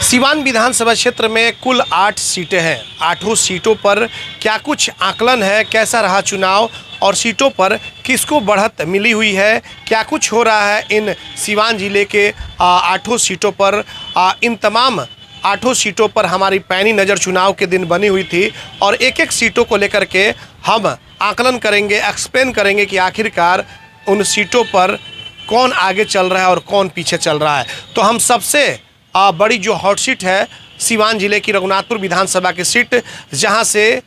सीवान विधानसभा क्षेत्र में कुल 8 सीटें हैं। 8 सीटों पर क्या कुछ आकलन है, कैसा रहा चुनाव और सीटों पर किसको बढ़त मिली हुई है, क्या कुछ हो रहा है इन सीवान जिले के 8 सीटों पर। इन तमाम 8 सीटों पर हमारी पैनी नज़र चुनाव के दिन बनी हुई थी और एक एक सीटों को लेकर के हम आकलन करेंगे, एक्सप्लेन करेंगे कि आखिरकार उन सीटों पर कौन आगे चल रहा है और कौन पीछे चल रहा है। तो हम सबसे बड़ी जो हॉट सीट है सीवान जिले की रघुनाथपुर विधानसभा की सीट, जहां से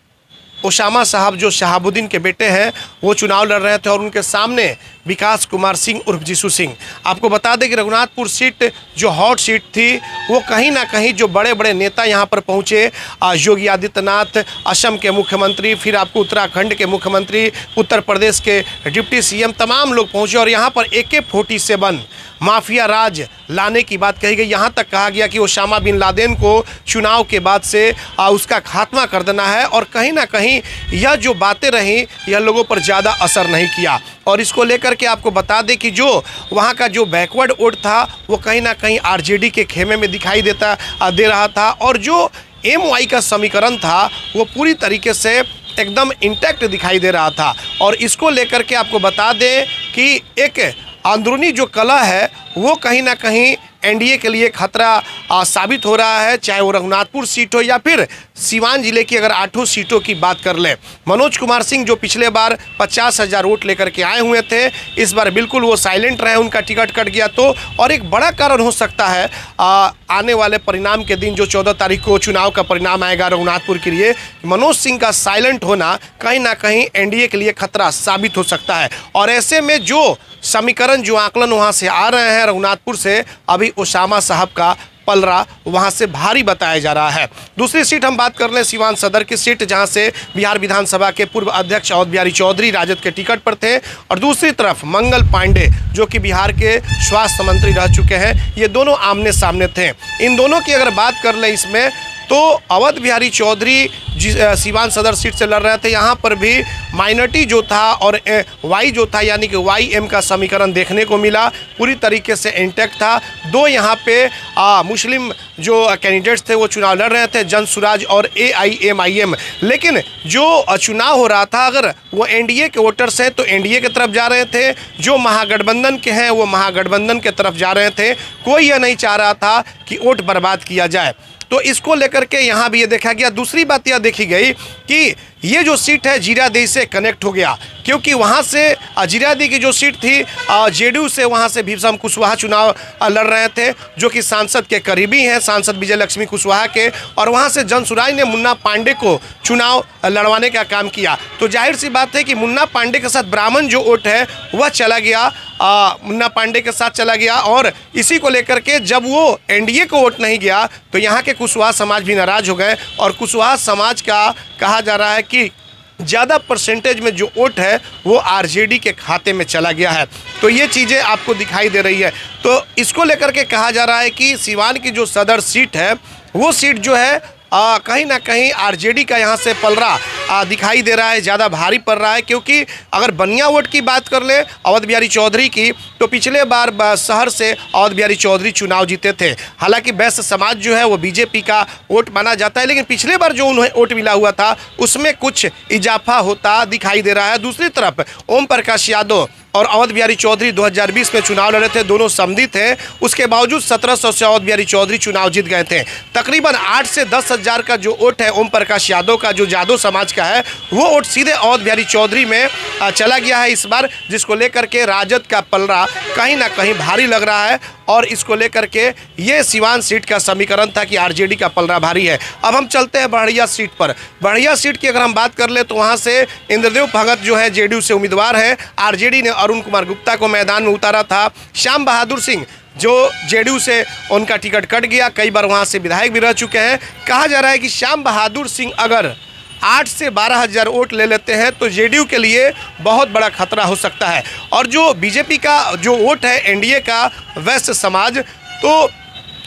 ओसामा साहब जो शहाबुद्दीन के बेटे हैं वो चुनाव लड़ रहे थे और उनके सामने विकास कुमार सिंह उर्फ जीसू सिंह। आपको बता दें कि रघुनाथपुर सीट जो हॉट सीट थी वो कहीं ना कहीं जो बड़े बड़े नेता यहाँ पर पहुँचे, योगी आदित्यनाथ, असम के मुख्यमंत्री, फिर आपको उत्तराखंड के मुख्यमंत्री, उत्तर प्रदेश के डिप्टी सीएम, तमाम लोग पहुँचे और यहाँ पर AK-47 माफिया राज लाने की बात कही गई। यहाँ तक कहा गया कि ओसामा बिन लादेन को चुनाव के बाद से उसका खात्मा कर देना है और कहीं ना कहीं यह जो बातें रहीं यह लोगों पर ज़्यादा असर नहीं किया। और इसको लेकर के आपको बता दें कि जो वहाँ का जो बैकवर्ड वोट था वो कहीं ना कहीं RJD के खेमे में दिखाई दे रहा था और जो MY का समीकरण था वो पूरी तरीके से एकदम इंटैक्ट दिखाई दे रहा था। और इसको लेकर के आपको बता दें कि एक अंदरूनी जो कला है वो कहीं ना कहीं NDA के लिए खतरा साबित हो रहा है, चाहे वो रघुनाथपुर सीट हो या फिर सीवान जिले की अगर 8 सीटों की बात कर ले। मनोज कुमार सिंह जो पिछले बार 50,000 वोट लेकर के आए हुए थे, इस बार बिल्कुल वो साइलेंट रहे, उनका टिकट कट गया। तो और एक बड़ा कारण हो सकता है आने वाले परिणाम के दिन जो 14 तारीख को चुनाव का परिणाम आएगा रघुनाथपुर के लिए, मनोज सिंह का साइलेंट होना कहीं ना कहीं NDA के लिए खतरा साबित हो सकता है। और ऐसे में जो समीकरण, जो आकलन वहाँ से आ रहे हैं रघुनाथपुर से, अभी ओसामा साहब का पलड़ा वहां से भारी बताया जा रहा है। दूसरी सीट हम बात कर लें सीवान सदर की सीट, जहां से बिहार विधानसभा के पूर्व अध्यक्ष अवध बिहारी चौधरी राजद के टिकट पर थे और दूसरी तरफ मंगल पांडे जो कि बिहार के स्वास्थ्य मंत्री रह चुके हैं, ये दोनों आमने सामने थे। इन दोनों की अगर बात कर लें इसमें तो अवध बिहारी चौधरी सीवान सदर सीट से लड़ रहे थे, यहाँ पर भी माइनॉरिटी जो था और वाई जो था यानी कि YM का समीकरण देखने को मिला, पूरी तरीके से इंटैक्ट था। 2 यहाँ पे मुस्लिम जो कैंडिडेट्स थे वो चुनाव लड़ रहे थे, जनसुराज और AIMIM। लेकिन जो चुनाव हो रहा था अगर वो NDA के वोटर्स हैं तो NDA की तरफ जा रहे थे, जो महागठबंधन के हैं वो महागठबंधन की तरफ जा रहे थे। कोई यह नहीं चाह रहा था कि वोट बर्बाद किया जाए। तो इसको लेकर के यहाँ भी ये देखा गया। दूसरी बात यह देखी गई कि ये जो सीट है जीरादेई से कनेक्ट हो गया, क्योंकि वहाँ से जीरादेई की जो सीट थी JDU से वहाँ से भीषम कुशवाहा चुनाव लड़ रहे थे, जो कि सांसद के करीबी हैं, सांसद विजय लक्ष्मी कुशवाहा के, और वहाँ से जनसुराज ने मुन्ना पांडे को चुनाव लड़वाने का काम किया। तो जाहिर सी बात है कि मुन्ना पांडे के साथ ब्राह्मण जो वोट है वह चला गया, मुन्ना पांडे के साथ चला गया। और इसी को लेकर के जब वो NDA को वोट नहीं गया तो यहाँ के कुशवाहा समाज भी नाराज हो गए और कुशवाहा समाज का कहा जा रहा है कि ज़्यादा परसेंटेज में जो वोट है वो RJD के खाते में चला गया है। तो ये चीज़ें आपको दिखाई दे रही है। तो इसको लेकर के कहा जा रहा है कि सीवान की जो सदर सीट है वो सीट जो है कहीं ना कहीं RJD का यहाँ से पलड़ा दिखाई दे रहा है, ज़्यादा भारी पड़ रहा है। क्योंकि अगर बनिया वोट की बात कर ले अवध बिहारी चौधरी की, तो पिछले बार शहर से अवध बिहारी चौधरी चुनाव जीते थे। हालांकि वैश्य समाज जो है वो BJP का वोट माना जाता है, लेकिन पिछले बार जो उन्हें वोट मिला हुआ था उसमें कुछ इजाफा होता दिखाई दे रहा है। दूसरी तरफ ओम प्रकाश यादव और अवध बिहारी चौधरी 2020 में चुनाव लड़े थे, दोनों समधी थे, उसके बावजूद 1700 से अवध बिहारी चौधरी चुनाव जीत गए थे। तकरीबन 8 से 10,000 का जो वोट है ओम प्रकाश यादव का, जो यादव समाज का है, वो वोट सीधे अवध बिहारी चौधरी में चला गया है इस बार, जिसको लेकर के राजद का पलड़ा कहीं ना कहीं भारी लग रहा है। और इसको लेकर के ये सीवान सीट का समीकरण था कि RJD का पलड़ा भारी है। अब हम चलते हैं बढ़िया सीट पर। बढ़िया सीट की अगर हम बात कर ले तो वहाँ से इंद्रदेव भगत जो है JDU से उम्मीदवार है, RJD ने अरुण कुमार गुप्ता को मैदान में उतारा था। श्याम बहादुर सिंह जो JDU से उनका टिकट कट गया, कई बार वहाँ से विधायक भी रह चुके हैं। कहा जा रहा है कि श्याम बहादुर सिंह अगर 8 से 12,000 वोट ले लेते हैं तो JDU के लिए बहुत बड़ा खतरा हो सकता है। और जो BJP का जो वोट है NDA का वैश्य समाज, तो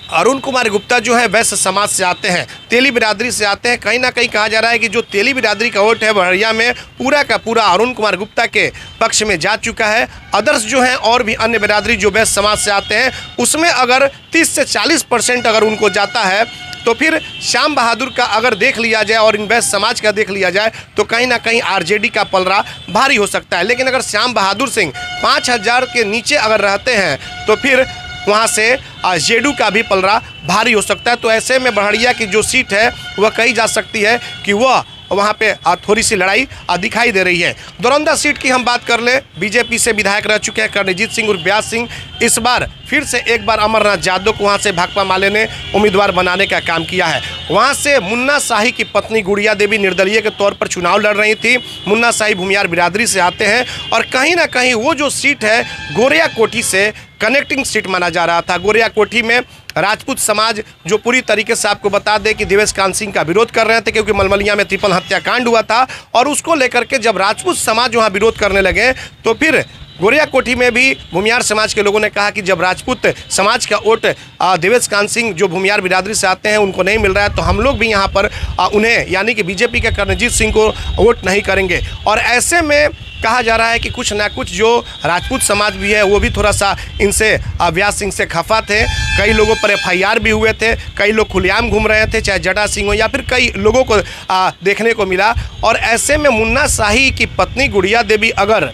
अरुण कुमार गुप्ता जो है वैश्य समाज से आते हैं, तेली बिरादरी से आते हैं। कहीं ना कहीं कहा जा रहा है कि जो तेली बिरादरी का वोट है बड़हरिया में पूरा का पूरा अरुण कुमार गुप्ता के पक्ष में जा चुका है। अदर्स जो हैं और भी अन्य बिरादरी जो वैश्य समाज से आते हैं उसमें अगर 30 से 40% अगर उनको जाता है तो फिर श्याम बहादुर का अगर देख लिया जाए और इन वैश्य समाज का देख लिया जाए तो कहीं ना कहीं आरजेडी का पलड़ा भारी हो सकता है। लेकिन अगर श्याम बहादुर सिंह 5000 के नीचे अगर रहते हैं तो फिर वहाँ से जेडू का भी पलड़ा भारी हो सकता है। तो ऐसे में बड़हरिया की जो सीट है वह कही जा सकती है कि वह वहाँ पे थोड़ी सी लड़ाई दिखाई दे रही है। दरौंदा सीट की हम बात कर ले, बीजेपी से विधायक रह चुके हैं कर्णजीत सिंह और व्यास सिंह। इस बार फिर से एक बार अमरनाथ यादव को वहाँ से भाकपा माले ने उम्मीदवार बनाने का काम किया है। वहाँ से मुन्ना शाही की पत्नी गुड़िया देवी निर्दलीय के तौर पर चुनाव लड़ रही थी। मुन्ना शाही भूमियार बिरादरी से आते हैं और कहीं ना कहीं वो जो सीट है गोरिया कोठी से कनेक्टिंग सीट माना जा रहा था। गोरिया कोठी में राजपूत समाज जो पूरी तरीके से आपको बता दें कि देवेश कांत सिंह का विरोध कर रहे थे क्योंकि मलमलिया में ट्रिपल हत्याकांड हुआ था और उसको लेकर के जब राजपूत समाज वहाँ विरोध करने लगे तो फिर गोरिया कोठी में भी भूमियार समाज के लोगों ने कहा कि जब राजपूत समाज का वोट देवेश कांत सिंह जो भूमियार बिरादरी से आते हैं उनको नहीं मिल रहा है तो हम लोग भी यहाँ पर उन्हें यानी कि बीजेपी के कर्णजीत सिंह को वोट नहीं करेंगे। और ऐसे में कहा जा रहा है कि कुछ ना कुछ जो राजपूत समाज भी है वो भी थोड़ा सा इनसे व्यास सिंह से खफा थे। कई लोगों पर FIR भी हुए थे, कई लोग खुलेआम घूम रहे थे, चाहे जटा सिंह हो या फिर कई लोगों को देखने को मिला। और ऐसे में मुन्ना शाही की पत्नी गुड़िया देवी अगर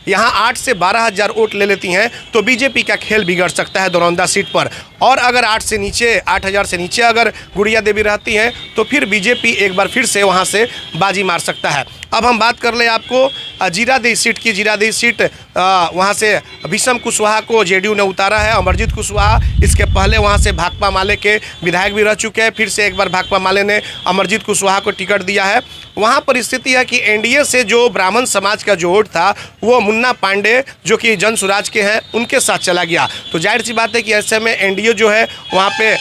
यहाँ 8 से 12,000 वोट ले लेती हैं तो बीजेपी का खेल बिगड़ सकता है दरौंदा सीट पर। और अगर 8,000 से नीचे अगर गुड़िया देवी रहती हैं तो फिर बीजेपी एक बार फिर से वहाँ से बाजी मार सकता है। अब हम बात कर ले आपको जीरादेई सीट की। जीरादेई सीट वहाँ से भीषम कुशवाहा को जेडीयू ने उतारा है। अमरजीत कुशवाहा इसके पहले वहाँ से भाकपा माले के विधायक भी रह चुके हैं। फिर से एक बार भाकपा माले ने अमरजीत कुशवाहा को टिकट दिया है। वहाँ पर स्थिति है कि एनडीए से जो ब्राह्मण समाज का जो वोट था वो मुन्ना पांडे जो कि जन सुराज के हैं उनके साथ चला गया। तो जाहिर सी बात है कि ऐसे में एनडीए जो है वहाँ पे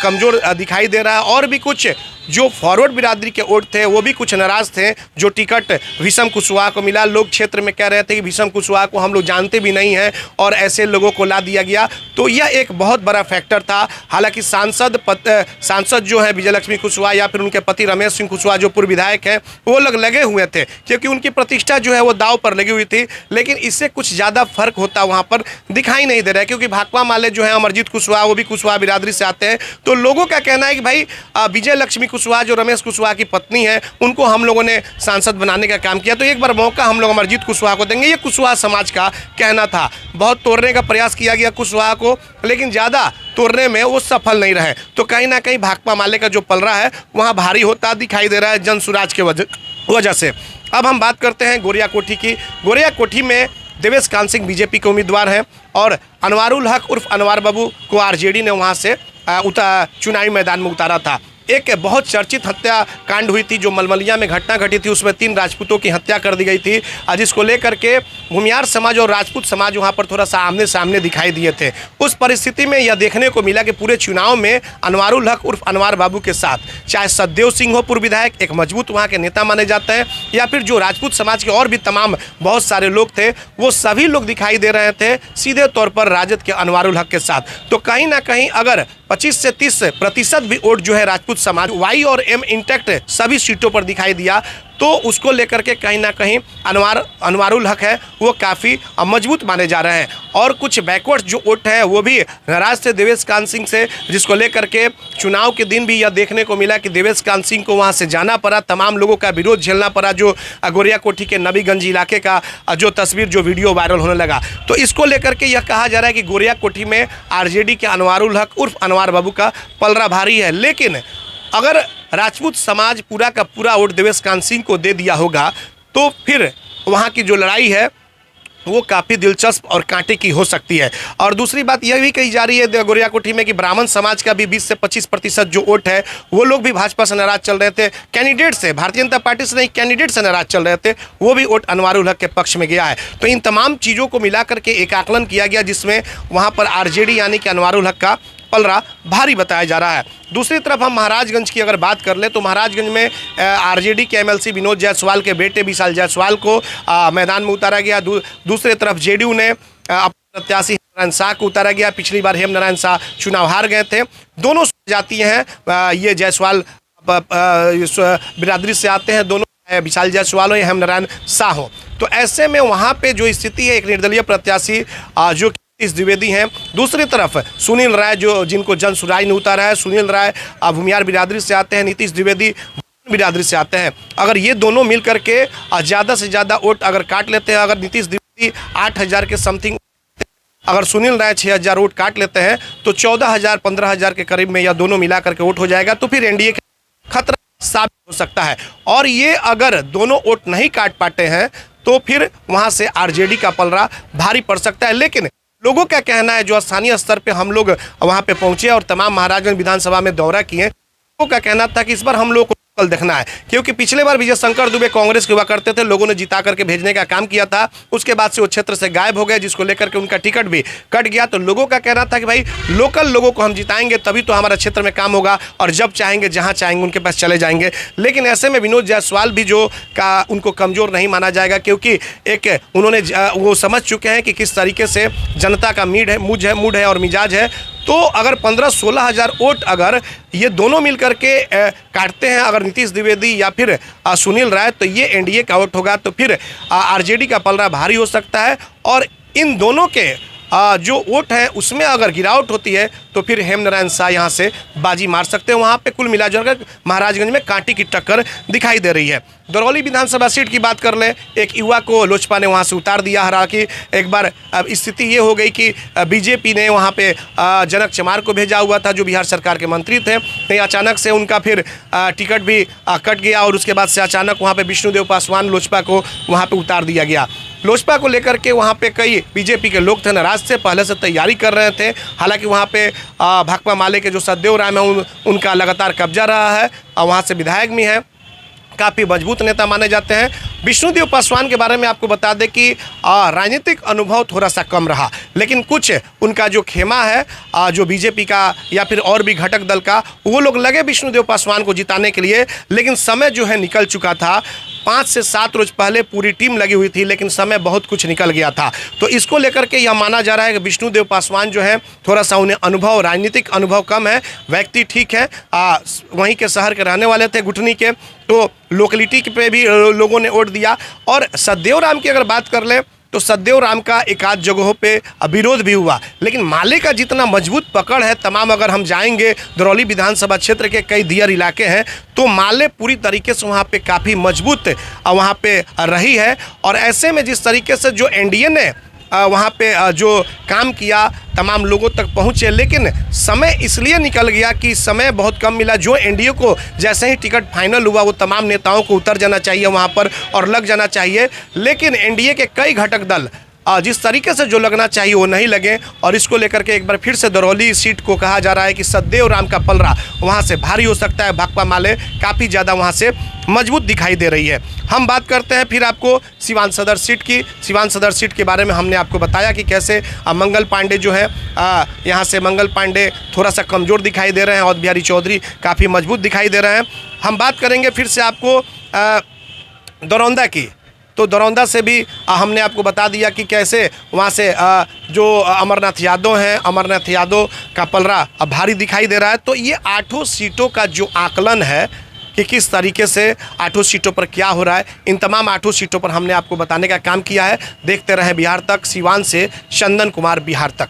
कमज़ोर दिखाई दे रहा है। और भी कुछ जो फॉरवर्ड बिरादरी के वोट थे वो भी कुछ नाराज़ थे जो टिकट भीषम कुशवाहा को मिला। लोग क्षेत्र में कह रहे थे कि भीषम कुशवाहा को हम लोग जानते भी नहीं हैं और ऐसे लोगों को ला दिया गया। तो यह एक बहुत बड़ा फैक्टर था। हालांकि सांसद जो है विजयलक्ष्मी कुशवाहा या फिर उनके पति रमेश सिंह कुशवाहा जो पूर्व विधायक हैं वो लोग लगे हुए थे क्योंकि उनकी प्रतिष्ठा जो है वो दाव पर लगी हुई थी। लेकिन इससे कुछ ज़्यादा फर्क होता वहाँ पर दिखाई नहीं दे रहा है क्योंकि भाकपा माले जो है अमरजीत कुशवाहा वो भी कुशवाहा बिरादरी से आते हैं। तो लोगों का कहना है कि भाई विजयलक्ष्मी कुशवाहा जो रमेश कुशवाहा की पत्नी है उनको हम लोगों ने सांसद बनाने का काम किया तो एक बार मौका हम लोग अमरजीत कुशवाहा को देंगे। ये कुशवाहा समाज का कहना था। बहुत तोड़ने का प्रयास किया गया कुशवाहा को लेकिन ज़्यादा तोड़ने में वो सफल नहीं रहे। तो कहीं ना कहीं भाकपा माले का जो पलड़ा है वहाँ भारी होता दिखाई दे रहा है जन सुराज के वजह से। अब हम बात करते हैं गोरिया कोठी की। गोरिया कोठी में देवेश कांत सिंह बीजेपी के उम्मीदवार हैं और अनवारुल हक उर्फ अनवार बाबू को आरजेडी ने वहाँ से चुनावी मैदान में उतारा था। एक बहुत चर्चित हत्याकांड हुई थी जो मलमलिया में घटना घटी थी, उसमें 3 राजपूतों की हत्या कर दी गई थी जिसको लेकर के भूमियार समाज और राजपूत समाज वहां पर थोड़ा सा आमने सामने दिखाई दिए थे। उस परिस्थिति में यह देखने को मिला कि पूरे चुनाव में अनवारुल हक उर्फ अनवार बाबू के साथ चाहे सतदेव सिंह हो पूर्व विधायक एक मजबूत वहाँ के नेता माने जाते हैं या फिर जो राजपूत समाज के और भी तमाम बहुत सारे लोग थे वो सभी लोग दिखाई दे रहे थे सीधे तौर पर राजद के अनवारुल हक के साथ। तो कहीं ना कहीं अगर 25 से 30% भी वोट जो है राजपूत समाज वाई और एम इंटैक्ट सभी सीटों पर दिखाई दिया तो उसको लेकर के कहीं ना कहीं अनवारुल हक है वो काफ़ी मजबूत माने जा रहे हैं। और कुछ बैकवर्ड जो वोट है वो भी नाराज थे देवेश कांत सिंह से जिसको लेकर के चुनाव के दिन भी यह देखने को मिला कि देवेश कांत सिंह को वहाँ से जाना पड़ा, तमाम लोगों का विरोध झेलना पड़ा। जो गोरिया कोठी के नबीगंज इलाके का जो तस्वीर जो वीडियो वायरल होने लगा तो इसको लेकर के यह कहा जा रहा है कि गोरिया कोठी में आरजेडी के अनवारुल हक उर्फ अनवार बाबू का पलड़ा भारी है। लेकिन अगर राजपूत समाज पूरा का पूरा वोट देवेश कांत सिंह को दे दिया होगा तो फिर वहाँ की जो लड़ाई है वो काफ़ी दिलचस्प और कांटे की हो सकती है। और दूसरी बात यह भी कही जा रही है गोरिया कोठी में कि ब्राह्मण समाज का भी 20 से 25% जो वोट है वो लोग भी भाजपा से नाराज चल रहे थे। कैंडिडेट से भारतीय जनता पार्टी से नहीं कैंडिडेट से नाराज चल रहे थे वो भी वोट अनवारुल हक के पक्ष में गया है। तो इन तमाम चीज़ों को मिलाकर के एक आकलन किया गया जिसमें वहाँ पर आरजेडी यानी कि अनवारुल हक का पलड़ा भारी बताया जा रहा है। दूसरी तरफ हम महाराजगंज की अगर बात कर ले तो महाराजगंज में आरजेडी के एमएलसी विनोद जायसवाल के बेटे विशाल जायसवाल को मैदान में उतारा गया। दूसरी तरफ जेडीयू ने प्रत्याशी हेमनारायण शाह को उतारा गया। पिछली बार हेमनारायण शाह चुनाव हार गए थे। दोनों जाती हैं, ये जायसवाल बिरादरी से आते हैं, दोनों विशाल जायसवाल हो या हेमनारायण शाह हो। तो ऐसे में वहाँ पे जो स्थिति है, एक निर्दलीय प्रत्याशी जो नीतीश द्विवेदी हैं, दूसरी तरफ सुनील राय जो जिनको जन सुराज ने उतारा है। सुनील राय भूमियार बिरादरी से आते हैं, नीतीश द्विवेदी बिरादरी से आते हैं। अगर ये दोनों मिल करके ज़्यादा से ज़्यादा वोट अगर काट लेते हैं, अगर नीतीश द्विवेदी 8,000 के समथिंग, अगर सुनील राय 6,000 वोट काट लेते हैं, तो 14,000 15,000 के करीब में यह दोनों मिला करके वोट हो जाएगा। तो फिर एनडीए का खतरा साबित हो सकता है। और ये अगर दोनों वोट नहीं काट पाते हैं तो फिर वहाँ से आरजेडी का पलड़ा भारी पड़ सकता है। लेकिन लोगों का कहना है, जो स्थानीय स्तर पे हम लोग वहाँ पे पहुँचे और तमाम महाराजगंज विधानसभा में दौरा किए, लोगों का कहना था कि इस बार हम लोग को कल देखना है, क्योंकि पिछले बार विजय शंकर दुबे कांग्रेस के हुआ करते थे, लोगों ने जिता करके भेजने का काम किया था। उसके बाद से वो क्षेत्र से गायब हो गए, जिसको लेकर के उनका टिकट भी कट गया। तो लोगों का कहना था कि भाई लोकल लोगों को हम जिताएंगे तभी तो हमारा क्षेत्र में काम होगा, और जब चाहेंगे जहां चाहेंगे उनके पास चले जाएंगे। लेकिन ऐसे में विनोद जायसवाल भी जो का उनको कमजोर नहीं माना जाएगा, क्योंकि एक उन्होंने वो समझ चुके हैं कि किस तरीके से जनता का मूड है और मिजाज है। तो अगर 15-16 हज़ार वोट अगर ये दोनों मिल करके काटते हैं, अगर नीतीश द्विवेदी या फिर सुनील राय, तो ये एनडीए का वोट होगा। तो फिर आरजेडी का पलड़ा भारी हो सकता है, और इन दोनों के जो वोट है उसमें अगर गिरावट होती है तो फिर हेमनारायण शाह यहाँ से बाजी मार सकते हैं। वहाँ पे कुल मिलाजुल महाराजगंज में कांटे की टक्कर दिखाई दे रही है। दरौली विधानसभा सीट की बात कर लें, एक युवा को लोजपा ने वहाँ से उतार दिया। हालांकि एक बार अब स्थिति ये हो गई कि बीजेपी ने वहाँ पे जनक चमार को भेजा हुआ था, जो बिहार सरकार के मंत्री थे। नहीं, अचानक से उनका फिर टिकट भी कट गया, और उसके बाद से अचानक वहाँ पे विष्णुदेव पासवान लोजपा को वहाँ पे उतार दिया गया। लोजपा को लेकर के वहाँ पे कई बीजेपी के लोग थे नाराज थे, पहले से तैयारी कर रहे थे। हालांकि वहाँ पे भाकपा माले के जो सतदेव राम है उनका लगातार कब्जा रहा है, और वहाँ से विधायक भी हैं, काफ़ी मजबूत नेता माने जाते हैं। विष्णुदेव पासवान के बारे में आपको बता दें कि राजनीतिक अनुभव थोड़ा सा कम रहा, लेकिन कुछ उनका जो खेमा है जो बीजेपी का या फिर और भी घटक दल का, वो लोग लगे विष्णुदेव पासवान को जिताने के लिए। लेकिन समय जो है निकल चुका था। 5 से 7 रोज पहले पूरी टीम लगी हुई थी, लेकिन समय बहुत कुछ निकल गया था। तो इसको लेकर के यह माना जा रहा है कि विष्णुदेव पासवान जो है थोड़ा सा उन्हें अनुभव, राजनीतिक अनुभव कम है। व्यक्ति ठीक है, वहीं के शहर के रहने वाले थे, गुठनी के, तो लोकलिटी पे भी लोगों ने वोट दिया। और सतदेव राम की अगर बात कर लें तो सतदेव राम का एक आध जगहों पे विरोध भी हुआ, लेकिन माले का जितना मजबूत पकड़ है, तमाम अगर हम जाएंगे दरौली विधानसभा क्षेत्र के कई दियर इलाके हैं, तो माले पूरी तरीके से वहाँ पे काफ़ी मजबूत वहाँ पे रही है। और ऐसे में जिस तरीके से जो एनडीए ने वहाँ पे जो काम किया, तमाम लोगों तक पहुँचे, लेकिन समय इसलिए निकल गया कि समय बहुत कम मिला। जो एनडीए को जैसे ही टिकट फाइनल हुआ, वो तमाम नेताओं को उतर जाना चाहिए वहाँ पर और लग जाना चाहिए, लेकिन एनडीए के कई घटक दल जिस तरीके से जो लगना चाहिए वो नहीं लगे। और इसको लेकर के एक बार फिर से दरौली सीट को कहा जा रहा है कि सतदेव राम का पलड़ा वहाँ से भारी हो सकता है। भाकपा माले काफ़ी ज़्यादा वहाँ से मजबूत दिखाई दे रही है। हम बात करते हैं फिर आपको सिवान सदर सीट की। सिवान सदर सीट के बारे में हमने आपको बताया कि कैसे मंगल पांडे जो है यहाँ से मंगल पांडे थोड़ा सा कमज़ोर दिखाई दे रहे हैं, और बिहारी चौधरी काफ़ी मजबूत दिखाई दे रहे हैं। हम बात करेंगे फिर से आपको दरौंदा की। तो दरौंदा से भी हमने आपको बता दिया कि कैसे वहाँ से जो अमरनाथ यादव हैं, अमरनाथ यादव का पलड़ा भारी दिखाई दे रहा है। तो ये 8 सीटों का जो आकलन है कि किस तरीके से 8 सीटों पर क्या हो रहा है, इन तमाम 8 सीटों पर हमने आपको बताने का काम किया है। देखते रहें बिहार तक। सिवान से चंदन कुमार, बिहार तक।